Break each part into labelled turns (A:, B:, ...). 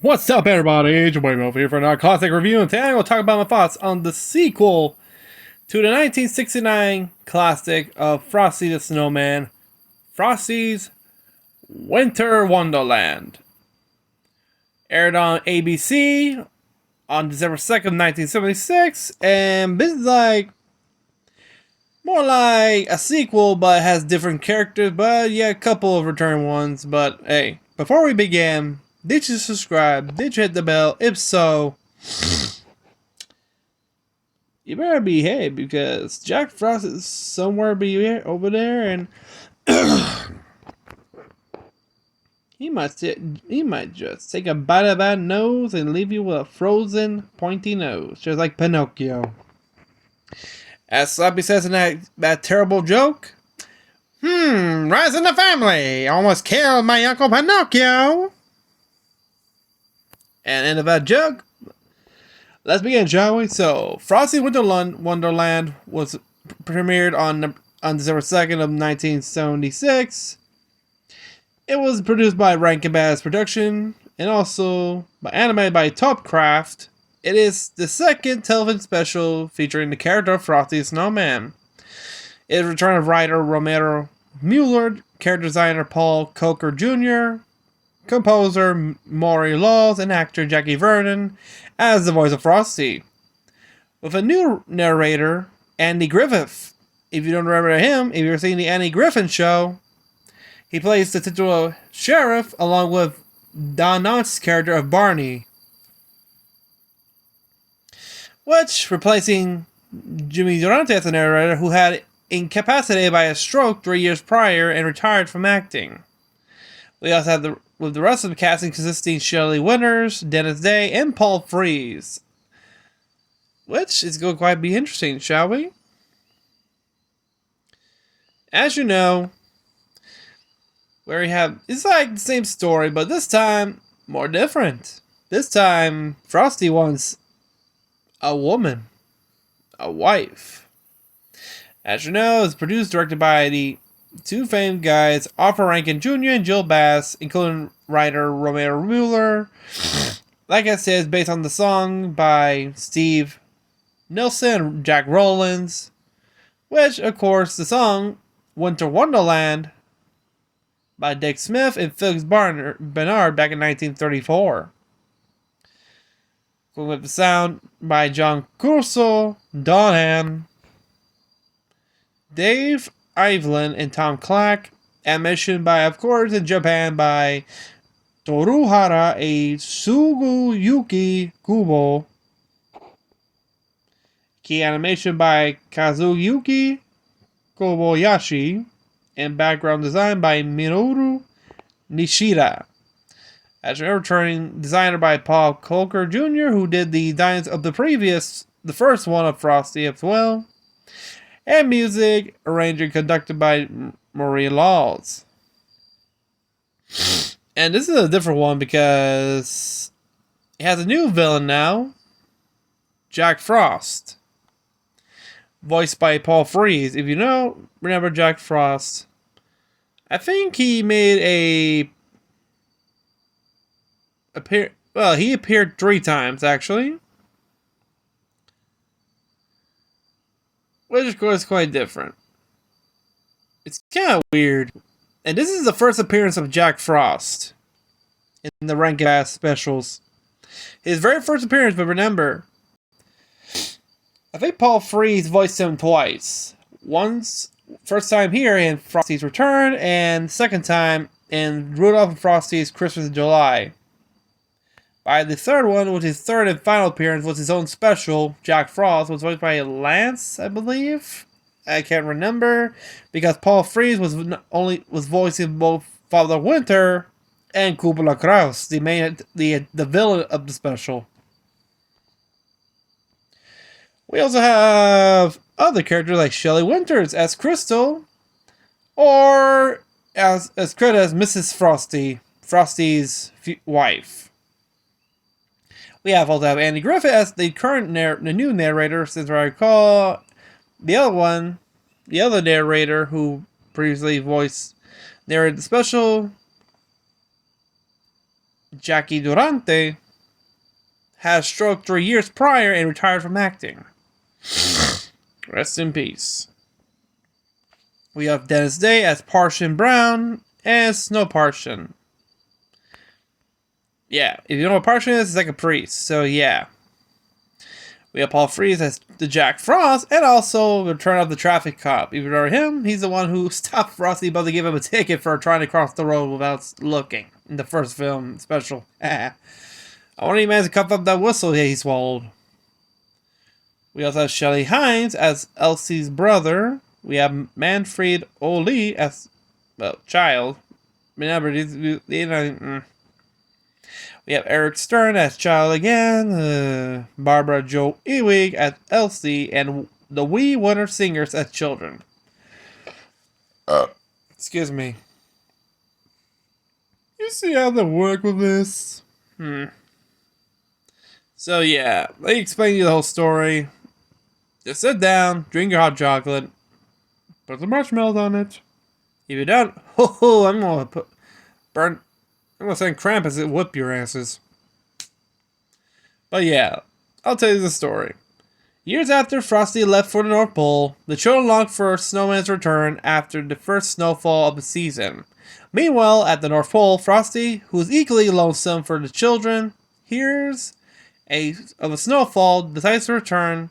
A: What's up, everybody? It's Wayne over here for another classic review, and today I'm going to talk about my thoughts on the sequel to the 1969 classic of Frosty the Snowman, Frosty's Winter Wonderland. Aired on ABC on December 2nd, 1976, and this is more like a sequel, but it has different characters, but yeah, a couple of return ones. But hey, before we begin, did you subscribe? Did you hit the bell? If so, you better behave because Jack Frost is somewhere over there, and he might just take a bite of that nose and leave you with a frozen, pointy nose, just like Pinocchio. As Slappy says in that terrible joke, rise in the family, almost killed my Uncle Pinocchio. And end of that joke. Let's begin, shall we? So, Frosty Wonderland was premiered on December 2nd of 1976. It was produced by Rankin Production and also animated by Topcraft. It is the second television special featuring the character of Frosty the Snowman. It returned of writer Romero Mueller, character designer Paul Coker Jr., composer Maury Laws, and actor Jackie Vernon as the voice of Frosty. With a new narrator, Andy Griffith. If you don't remember him, if you've seen the Andy Griffith show, he plays the titular sheriff along with Don Knotts' character of Barney, which replacing Jimmy Durante as the narrator, who had incapacitated by a stroke 3 years prior and retired from acting. We also have with the rest of the casting consisting of Shelley Winters, Dennis Day, and Paul Frees. Which is going to quite be interesting, shall we? As you know, where we have, it's like the same story, but this time, more different. This time, Frosty wants a woman. A wife. As you know, it's produced, directed by the two famed guys, Arthur Rankin Jr. and Jill Bass, including writer Romero Mueller. Like I said, it's based on the song by Steve Nilsson and Jack Rowlands, which, of course, the song Winter Wonderland by Dick Smith and Felix Bernard back in 1934. With the sound by John Curso, Donhan, Dave Evelyn, and Tom Clack. Animation by, of course, in Japan by Toruhara Sugiyuki Kubo. Key animation by Kazuyuki Kobayashi. And background design by Minoru Nishida. As a returning designer by Paul Coker Jr., who did the designs of the first one of Frosty as well. And music arranged and conducted by Marie Laws. And this is a different one because it has a new villain now, Jack Frost, voiced by Paul Frees. If you remember Jack Frost, I think he made he appeared 3 times actually, which of course is quite different. It's kind of weird. And this is the first appearance of Jack Frost in the Rankin Bass specials. His very first appearance, but remember, I think Paul Frees voiced him twice. Once, first time here in Frosty's Return, and second time in Rudolph and Frosty's Christmas in July. By the third one, which is third and final appearance, was his own special. Jack Frost was voiced by Lance, I believe. I can't remember because Paul Frees was voicing both Father Winter and Kubla Kraus, the villain of the special. We also have other characters like Shelley Winters as Crystal, or as credited as Mrs. Frosty, Frosty's wife. We also have Andy Griffith as the new narrator, since I recall the other narrator who previously narrated the special, Jackie Durante, had a stroke 3 years prior and retired from acting. Rest in peace. We have Dennis Day as Parson Brown and Snow Parson. Yeah, if you know what Parson is, it's like a priest, so yeah. We have Paul Frees as the Jack Frost, and also Return of the Traffic Cop. If you remember him, he's the one who stopped Frosty about to give him a ticket for trying to cross the road without looking in the first film special. I wonder if he managed to cough up that whistle he swallowed. We also have Shelley Hines as Elsie's brother. We have Manfred O'Lee as, well, child. Remember, we have Eric Stern as Child again, Barbara Jo Ewig as Elsie, and the Wee Wonder Singers as children. Excuse me. You see how they work with this? So yeah, let me explain to you the whole story. Just sit down, drink your hot chocolate, put some marshmallows on it. If you don't, I'm gonna send Krampus to whip your asses. But yeah, I'll tell you the story. Years after Frosty left for the North Pole, the children longed for Snowman's return after the first snowfall of the season. Meanwhile, at the North Pole, Frosty, who is equally lonesome for the children, hears of a snowfall, decides to return.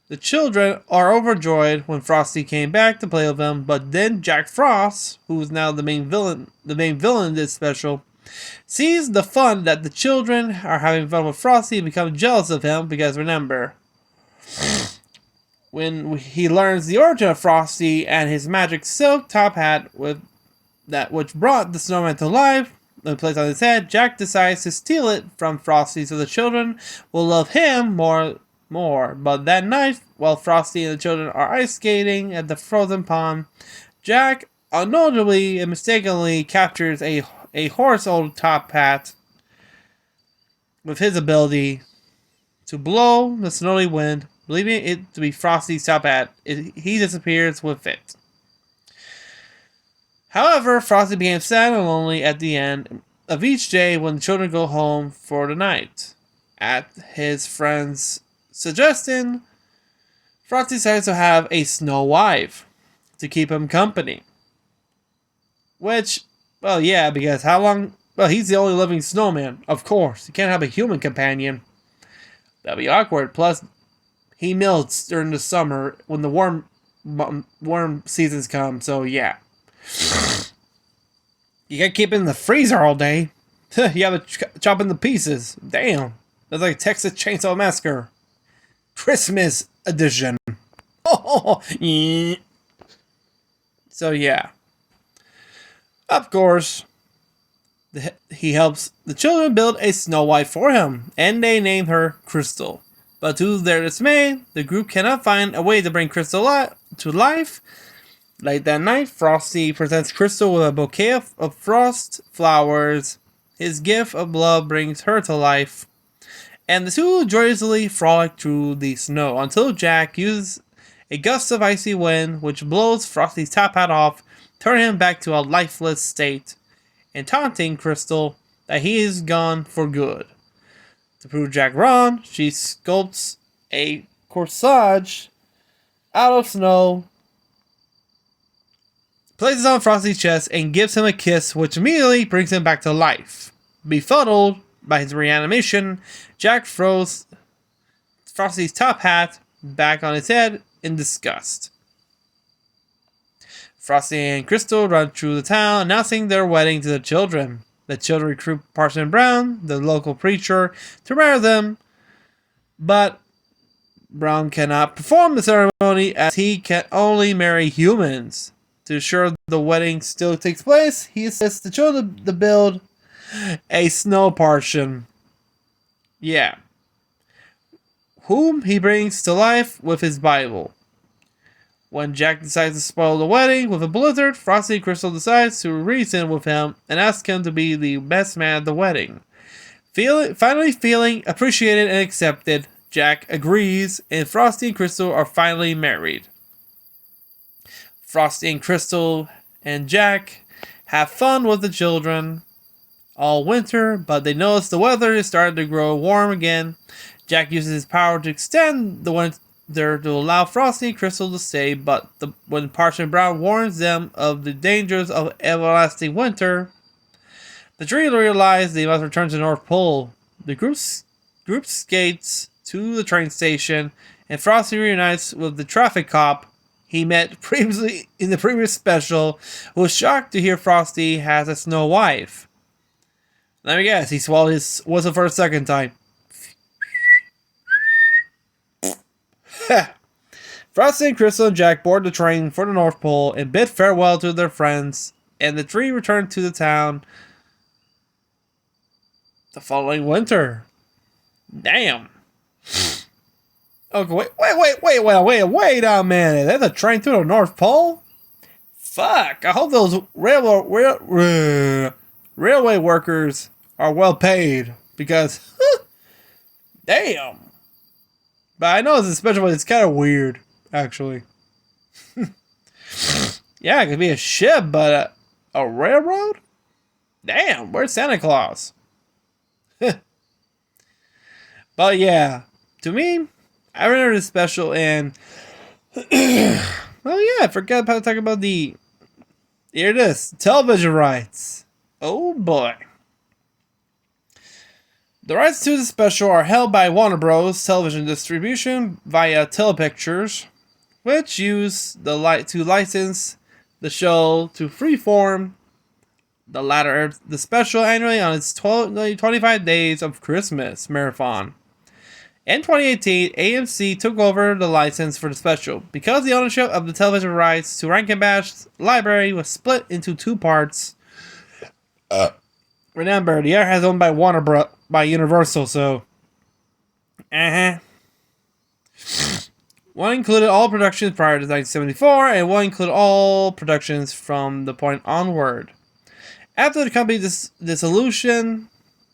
A: The children are overjoyed when Frosty came back to play with them, but then Jack Frost, who is now the main villain in this special, sees the fun that the children are having fun with Frosty and becomes jealous of him because, remember, when he learns the origin of Frosty and his magic silk top hat which brought the snowman to life and placed on his head, Jack decides to steal it from Frosty so the children will love him more. But that night, while Frosty and the children are ice skating at the frozen pond, Jack unnotably and mistakenly captures a horse old top hat with his ability to blow the snowy wind, believing it to be Frosty's top hat. He disappears with it. However, Frosty became sad and lonely at the end of each day when the children go home for the night. At his friend's suggestion, Frosty decides to have a snow wife to keep him company. Which, well, yeah, because how long? Well, he's the only living snowman, of course. He can't have a human companion. That'd be awkward. Plus, he melts during the summer when the warm seasons come, so yeah. You gotta keep it in the freezer all day. You have to chop into pieces. Damn. That's like Texas Chainsaw Massacre. Christmas edition. Oh, yeah. So yeah. Of course, he helps the children build a Snow White for him, and they name her Crystal. But to their dismay, the group cannot find a way to bring Crystal to life. Late that night, Frosty presents Crystal with a bouquet of frost flowers. His gift of love brings her to life, and the two joyously frolic through the snow until Jack uses a gust of icy wind which blows Frosty's top hat off, turning him back to a lifeless state, and taunting Crystal that he is gone for good. To prove Jack wrong, she sculpts a corsage out of snow, places it on Frosty's chest, and gives him a kiss which immediately brings him back to life. Befuddled by his reanimation, Jack throws Frosty's top hat back on his head in disgust. Frosty and Crystal run through the town, announcing their wedding to the children. The children recruit Parson Brown, the local preacher, to marry them, but Brown cannot perform the ceremony as he can only marry humans. To ensure the wedding still takes place, he assists the children to build a snow parson. Yeah. Whom he brings to life with his Bible. When Jack decides to spoil the wedding with a blizzard, Frosty and Crystal decides to reason with him and ask him to be the best man at the wedding. Finally feeling appreciated and accepted, Jack agrees, and Frosty and Crystal are finally married. Frosty and Crystal and Jack have fun with the children. all winter, but they notice the weather is starting to grow warm again. Jack uses his power to extend the winter to allow Frosty and Crystal to stay, but when Parchment Brown warns them of the dangers of everlasting winter, the three realize they must return to the North Pole. The group skates to the train station, and Frosty reunites with the traffic cop he met previously in the previous special, who was shocked to hear Frosty has a snow wife. Let me guess, he swallowed his whistle for a second time. Frosty and Crystal and Jack board the train for the North Pole and bid farewell to their friends, and the three return to the town the following winter. Damn. Okay, wait a minute. There's a train to the North Pole? Fuck, I hope those railway workers are well paid, because damn. But I know it's a special, but it's kind of weird, actually. Yeah, it could be a ship, but a railroad? Damn, where's Santa Claus? But yeah, to me, I remember this special, and well, yeah, I forgot to talk about here it is, television rights. Oh boy. The rights to the special are held by Warner Bros. Television Distribution via Telepictures, which use to license the show to Freeform, the special annually on its 25 Days of Christmas marathon. In 2018, AMC took over the license for the special because the ownership of the television rights to Rankin library was split into two parts. Remember, the other is owned by by Universal, so one included all productions prior to 1974, and one included all productions from the point onward. After the company's dissolution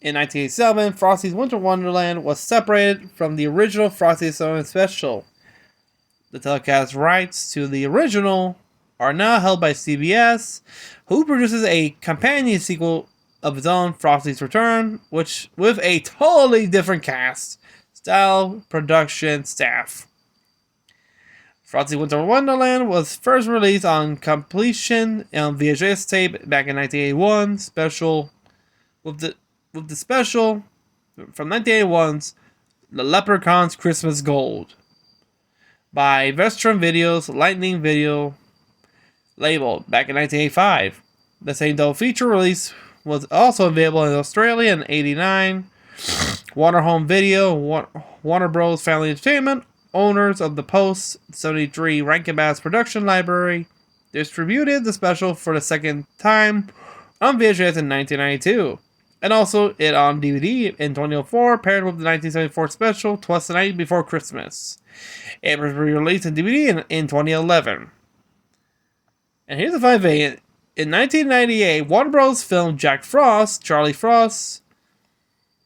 A: in 1987, Frosty's Winter Wonderland was separated from the original Frosty's Summer Special. The telecast rights to the original are now held by CBS, who produces a companion sequel of its own, Frosty's Return, which with a totally different cast, style, production, staff. Frosty Winter Wonderland was first released on completion on VHS tape back in 1981. Special with the special from 1981's The Leprechaun's Christmas Gold by Vestron Videos Lightning Video labeled back in 1985. The same double feature release was also available in Australia in 1989. Warner Home Video, Warner Bros. Family Entertainment, owners of the post-73 Rankin production library, distributed the special for the second time on VHS in 1992, and also it on DVD in 2004, paired with the 1974 special Twas the Night Before Christmas. It was re-released in DVD in 2011. And here's a fun thing. In 1998, Warner Bros. Filmed Jack Frost, Charlie Frost,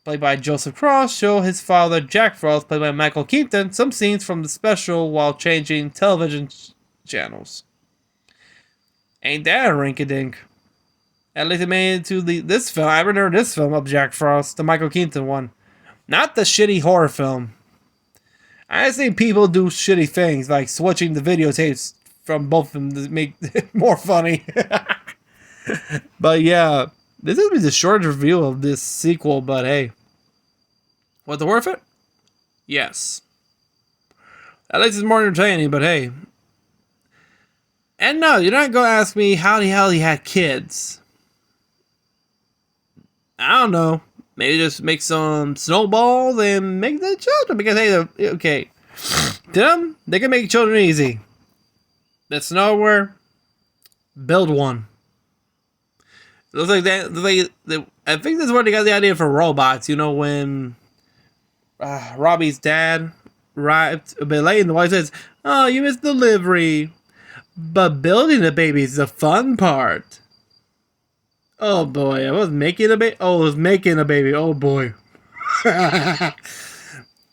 A: played by Joseph Cross, show his father Jack Frost, played by Michael Keaton, some scenes from the special while changing television channels. Ain't that a rinky-dink? At least it made it to this film. I remember this film of Jack Frost, the Michael Keaton one. Not the shitty horror film. I seen people do shitty things, like switching the videotapes from both of them to make it more funny. But yeah, this is going to be the short review of this sequel, but hey. Was it worth it? Yes. At least it's more entertaining, but hey. And no, you're not going to ask me how the hell he had kids. I don't know. Maybe just make some snowballs and make the children. Because, hey, okay. To them, they can make children easy. That's nowhere. Build one. Looks like that. I think that's where they got the idea for robots. You know, when Robbie's dad arrived a bit late, and the wife says, "Oh, you missed delivery." But building the baby is the fun part. Oh boy, I was making a baby. Oh, I was making a baby. Oh boy. But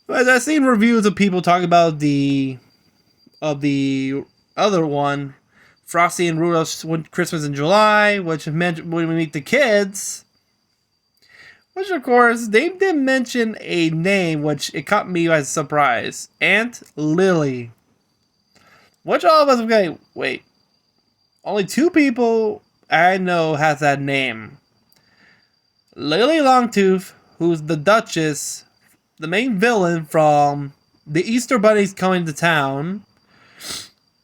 A: I've seen reviews of people talking about the other one, Frosty and Rudolph's Christmas in July, which meant when we meet the kids, Which, of course, they did mention a name, which it caught me by surprise. Aunt Lily. Which all of us were going, wait. Only two people I know has that name. Lily Longtooth, who's the Duchess, the main villain from The Easter Bunny's Coming to Town,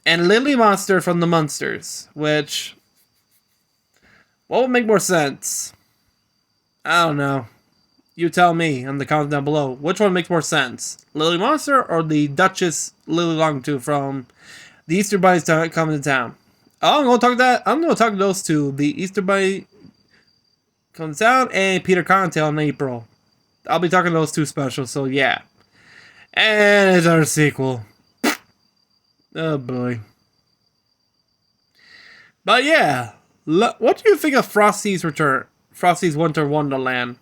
A: and Lily Monster from The Munsters, which... what would make more sense? I don't know. You tell me in the comments down below. Which one makes more sense? Lily Monster or the Duchess Lily Longtooth from The Easter Bunny's Coming to Town? Oh, I'm gonna talk to those two. The Easter Bunny Coming to Town and Peter Cottontail in April. I'll be talking to those two specials, so yeah. And it's our sequel. Oh boy. But yeah. What do you think of Frosty's return? Frosty's Winter Wonderland?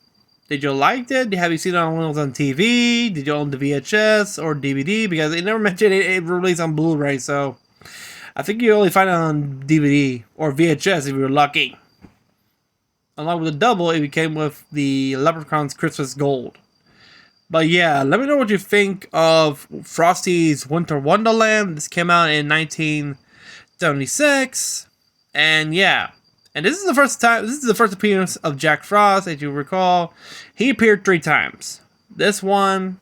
A: Did you like it? Have you seen it on when it was on TV? Did you own the VHS or DVD? Because they never mentioned it released on Blu-ray, so I think you only find it on DVD or VHS if you're lucky. Along with the double, it came with the Leprechaun's Christmas Gold. But yeah, let me know what you think of Frosty's Winter Wonderland. This came out in 1976. And yeah. And this is the first appearance of Jack Frost, as you recall. He appeared 3 times. This one,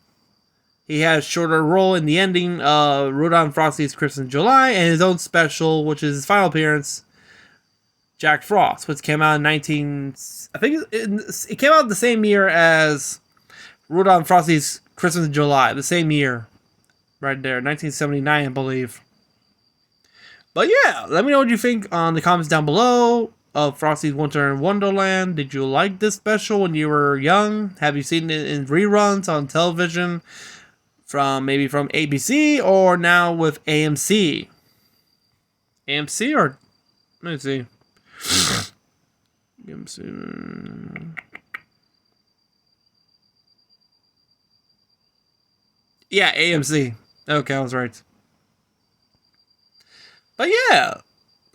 A: he had a shorter role in the ending of Rudolph Frosty's Christmas in July, and his own special, which is his final appearance, Jack Frost, which came out in I think it came out the same year as Rudolph Frosty's Christmas in July, the same year. Right there, 1979, I believe. But yeah, let me know what you think on the comments down below of Frosty's Winter Wonderland. Did you like this special when you were young? Have you seen it in reruns on television maybe from ABC or now with AMC? AMC or... let me see. AMC... yeah, AMC. Okay, I was right. But yeah,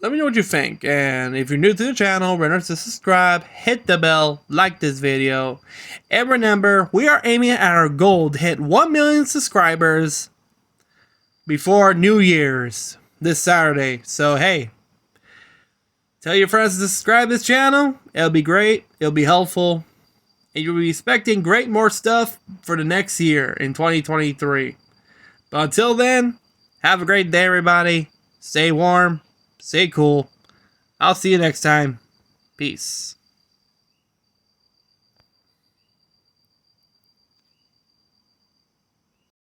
A: let me know what you think. And if you're new to the channel, remember to subscribe, hit the bell, like this video. And remember, we are aiming at our goal to hit 1 million subscribers before New Year's this Saturday. So hey, tell your friends to subscribe to this channel. It'll be great. It'll be helpful. And you'll be expecting more stuff for the next year in 2023. But until then, have a great day, everybody. Stay warm. Stay cool. I'll see you next time. Peace.